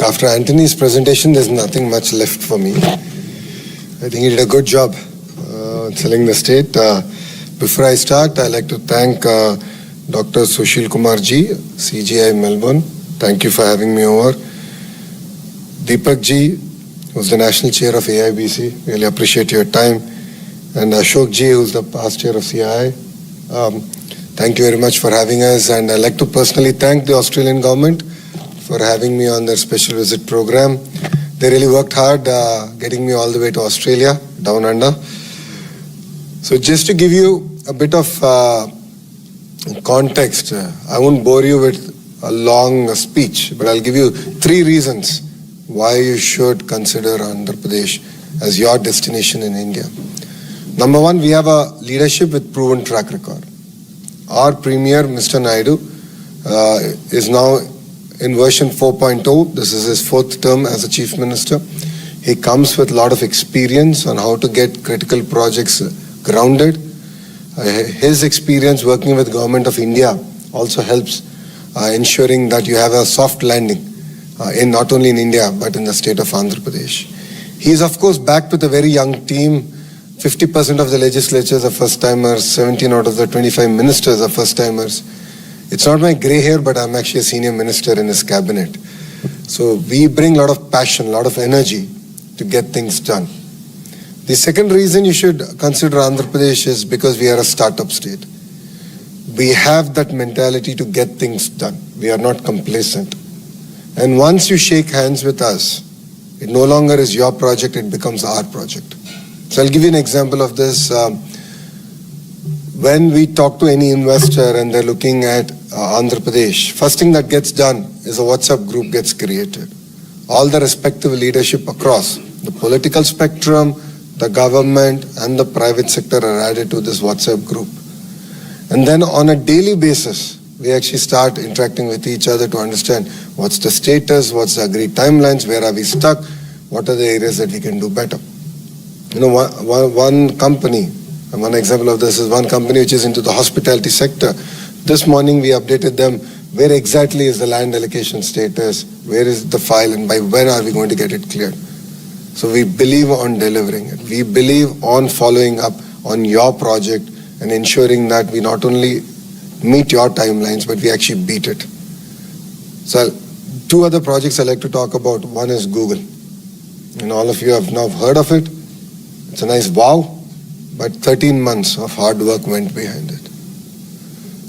After Anthony's presentation, there's nothing much left for me. I think he did a good job selling the state. Before I start, I'd like to thank Dr. Sushil Kumar ji, CGI Melbourne. Thank you for having me over. Deepak ji, who's the National Chair of AIBC. Really appreciate your time. And Ashok ji, who's the past chair of CII. Thank you very much for having us. And I'd like to personally thank the Australian government for having me on their special visit program. They really worked hard getting me all the way to Australia, down under. So just to give you a bit of context, I won't bore you with a long speech, but I'll give you 3 reasons why you should consider Andhra Pradesh as your destination in India. Number 1, we have a leadership with proven track record. Our Premier, Mr. Naidu, is now in version 4.0. This is his 4th term as a Chief Minister. He comes with a lot of experience on how to get critical projects grounded. His experience working with Government of India also helps ensuring that you have a soft landing in not only in India but in the state of Andhra Pradesh. He is of course backed with a very young team. 50% of the legislatures are first-timers, 17 out of the 25 ministers are first-timers. It's not my grey hair, but I'm actually a senior minister in his cabinet. So we bring a lot of passion, a lot of energy to get things done. The second reason you should consider Andhra Pradesh is because we are a startup state. We have that mentality to get things done. We are not complacent. And once you shake hands with us, it no longer is your project, it becomes our project. So I'll give you an example of this. When we talk to any investor and they're looking at Andhra Pradesh, first thing that gets done is a WhatsApp group gets created. All the respective leadership across the political spectrum, the government and the private sector are added to this WhatsApp group. And then on a daily basis, we actually start interacting with each other to understand what's the status, what's the agreed timelines, where are we stuck, what are the areas that we can do better. You know, one company, and one example of this is one company which is into the hospitality sector. This morning we updated them where exactly is the land allocation status, where is the file, and by when are we going to get it cleared. So we believe on delivering it. We believe on following up on your project and ensuring that we not only meet your timelines, but we actually beat it. So 2 other projects I'd like to talk about. One is Google. And all of you have now heard of it. It's a nice wow, but 13 months of hard work went behind it.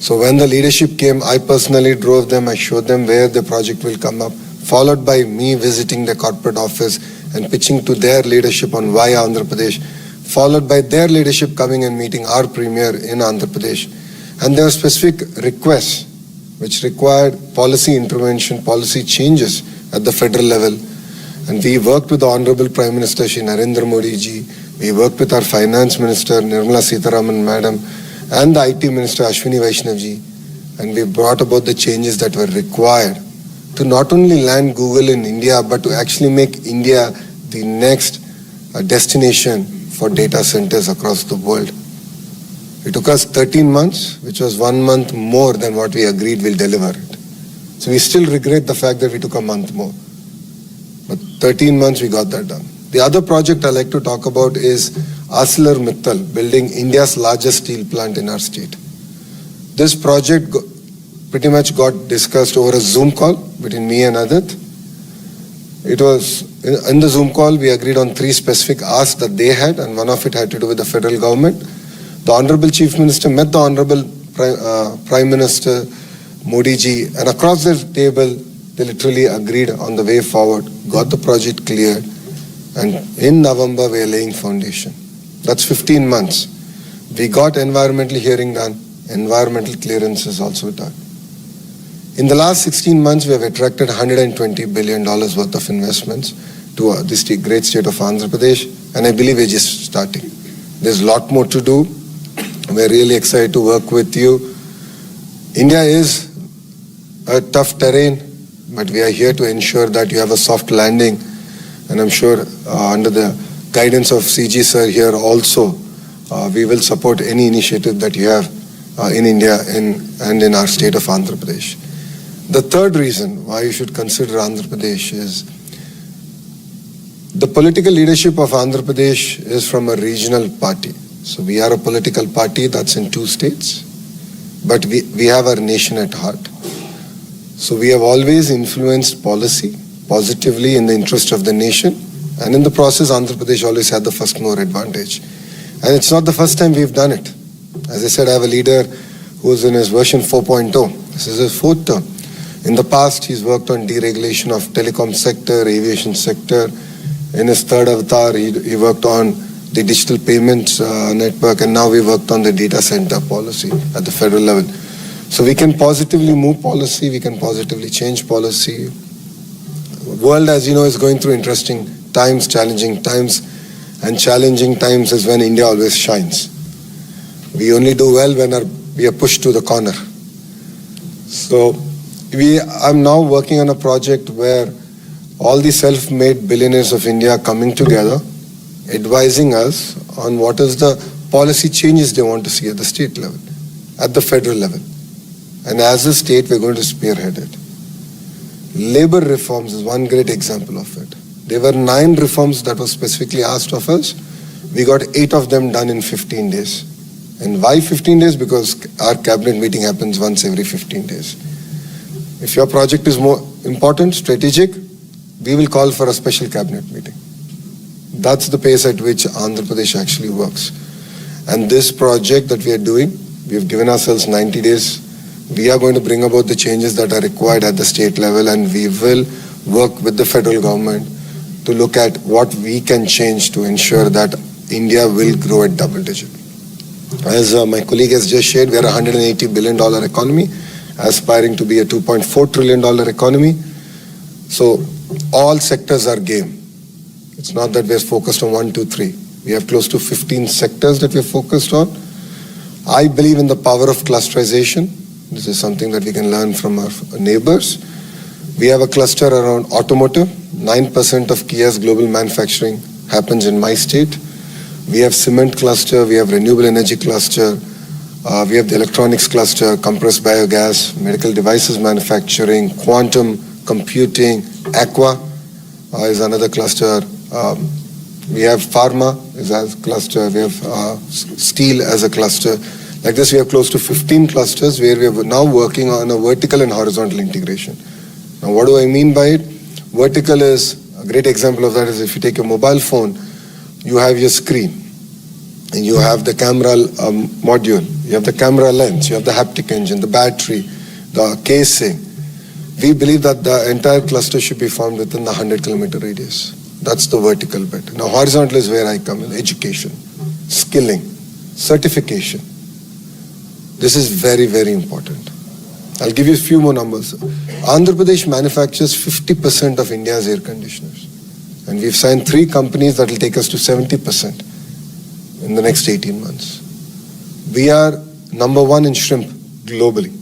So when the leadership came, I personally drove them, I showed them where the project will come up, followed by me visiting the corporate office and pitching to their leadership on why Andhra Pradesh, followed by their leadership coming and meeting our Premier in Andhra Pradesh. And there were specific requests which required policy intervention, policy changes at the federal level. And we worked with the Honorable Prime Minister Shri Narendra Modi ji, we worked with our Finance Minister Nirmala Sitharaman Madam and the IT Minister Ashwini Vaishnav ji, and we brought about the changes that were required to not only land Google in India but to actually make India the next destination for data centers across the world. It took us 13 months, which was 1 month more than what we agreed we'll deliver it. So we still regret the fact that we took a month more. But 13 months we got that done. The other project I'd like to talk about is ArcelorMittal, building India's largest steel plant in our state. This project pretty much got discussed over a Zoom call between me and Adit. It was, in the Zoom call, we agreed on 3 specific asks that they had, and one of it had to do with the federal government. The Honorable Chief Minister met the Honorable Prime Minister Modi ji, and across the table, they literally agreed on the way forward, got the project cleared, and in November, we are laying foundation. That's 15 months. We got environmental hearing done, environmental clearance is also done. In the last 16 months, we have attracted $120 billion worth of investments to this great state of Andhra Pradesh, and I believe we're just starting. There's a lot more to do. We're really excited to work with you. India is a tough terrain, but we are here to ensure that you have a soft landing. And I'm sure under the guidance of CG sir here also, we will support any initiative that you have in India and in our state of Andhra Pradesh. The third reason why you should consider Andhra Pradesh is the political leadership of Andhra Pradesh is from a regional party. So we are a political party that's in 2 states, but we have our nation at heart. So we have always influenced policy positively in the interest of the nation, and in the process Andhra Pradesh always had the first mover advantage. And it's not the first time we've done it. As I said, I have a leader who's in his version 4.0. This is his 4th term. In the past, he's worked on deregulation of telecom sector, aviation sector. In his 3rd avatar, he worked on the digital payments network, and now we worked on the data center policy at the federal level. So we can positively move policy, we can positively change policy. The world, as you know, is going through interesting times, challenging times, and challenging times is when India always shines. We only do well when we are pushed to the corner. So I'm now working on a project where all the self-made billionaires of India are coming together, advising us on what is the policy changes they want to see at the state level, at the federal level. And as a state, we're going to spearhead it. Labor reforms is one great example of it. There were 9 reforms that were specifically asked of us. We got 8 of them done in 15 days. And why 15 days? Because our cabinet meeting happens once every 15 days. If your project is more important, strategic, we will call for a special cabinet meeting. That's the pace at which Andhra Pradesh actually works. And this project that we are doing, we have given ourselves 90 days. We are going to bring about the changes that are required at the state level, and we will work with the federal government to look at what we can change to ensure that India will grow at double digit. As my colleague has just shared, we are a $180 billion economy, aspiring to be a $2.4 trillion economy. So all sectors are game. It's not that we're focused on 1, 2, 3. We have close to 15 sectors that we're focused on. I believe in the power of clusterization. This is something that we can learn from our neighbors. We have a cluster around automotive. 9% of Kia's global manufacturing happens in my state. We have cement cluster, we have renewable energy cluster, we have the electronics cluster, compressed biogas, medical devices manufacturing, quantum computing, aqua is another cluster. We have pharma is a cluster, we have steel as a cluster. Like this, we have close to 15 clusters where we are now working on a vertical and horizontal integration. Now, what do I mean by it? Vertical is, a great example of that is if you take a mobile phone, you have your screen, and you have the camera module, you have the camera lens, you have the haptic engine, the battery, the casing. We believe that the entire cluster should be formed within the 100-kilometer radius. That's the vertical bit. Now, horizontal is where I come in, education, skilling, certification. This is very, very important. I'll give you a few more numbers. Andhra Pradesh manufactures 50% of India's air conditioners. And we've signed 3 companies that will take us to 70% in the next 18 months. We are number 1 in shrimp globally.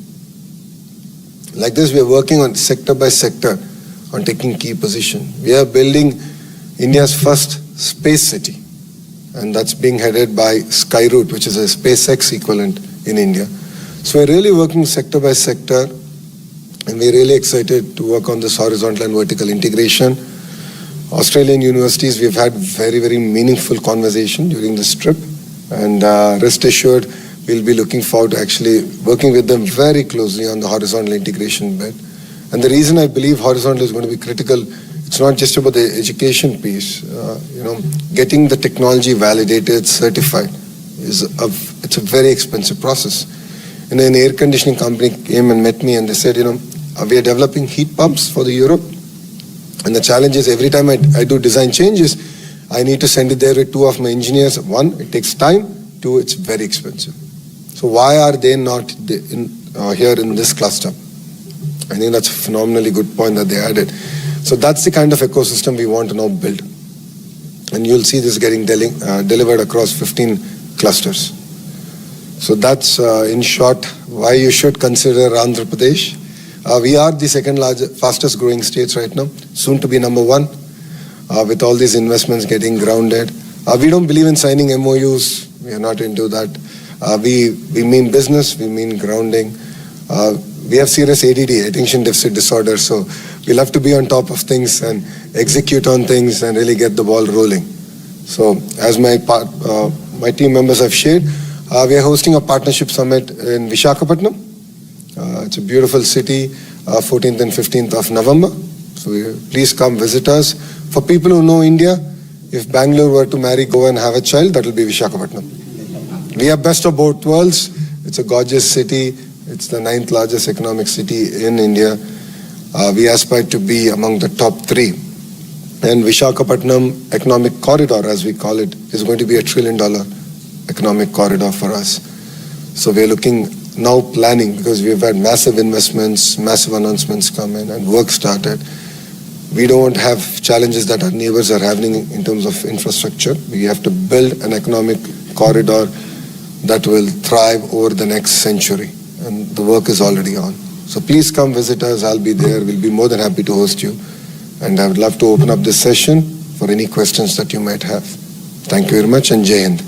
Like this, we are working on sector by sector on taking key position. We are building India's first space city, and that's being headed by Skyroot, which is a SpaceX equivalent in India. So we're really working sector by sector, and we're really excited to work on this horizontal and vertical integration. Australian universities, we've had very, very meaningful conversation during this trip, and rest assured, we'll be looking forward to actually working with them very closely on the horizontal integration bit. And the reason I believe horizontal is going to be critical, it's not just about the education piece. Getting the technology validated, certified, it's a very expensive process. An air conditioning company came and met me, and they said, we are developing heat pumps for the Europe. And the challenge is every time I do design changes, I need to send it there with 2 of my engineers. 1, it takes time. 2, it's very expensive. So why are they not here in this cluster? I think that's a phenomenally good point that they added. So that's the kind of ecosystem we want to now build. And you'll see this getting delivered across 15 clusters. So that's, in short, why you should consider Andhra Pradesh. We are the second largest, fastest growing states right now, soon to be number 1, with all these investments getting grounded. We don't believe in signing MOUs. We are not into that. We mean business, we mean grounding. we have serious ADD, attention deficit disorder, so we'll have to be on top of things and execute on things and really get the ball rolling. So as my team members have shared, we are hosting a partnership summit in Visakhapatnam. It's a beautiful city, 14th and 15th of November. So please come visit us. For people who know India, if Bangalore were to marry Goa and have a child, that will be Visakhapatnam. We are best of both worlds. It's a gorgeous city. It's the 9th largest economic city in India. We aspire to be among the top 3. And Visakhapatnam Economic Corridor, as we call it, is going to be $1 trillion economic corridor for us. So we're looking now planning, because we've had massive investments, massive announcements come in and work started. We don't have challenges that our neighbors are having in terms of infrastructure. We have to build an economic corridor that will thrive over the next century. And the work is already on. So please come visit us. I'll be there. We'll be more than happy to host you. And I would love to open up this session for any questions that you might have. Thank you very much, and Jai Hind.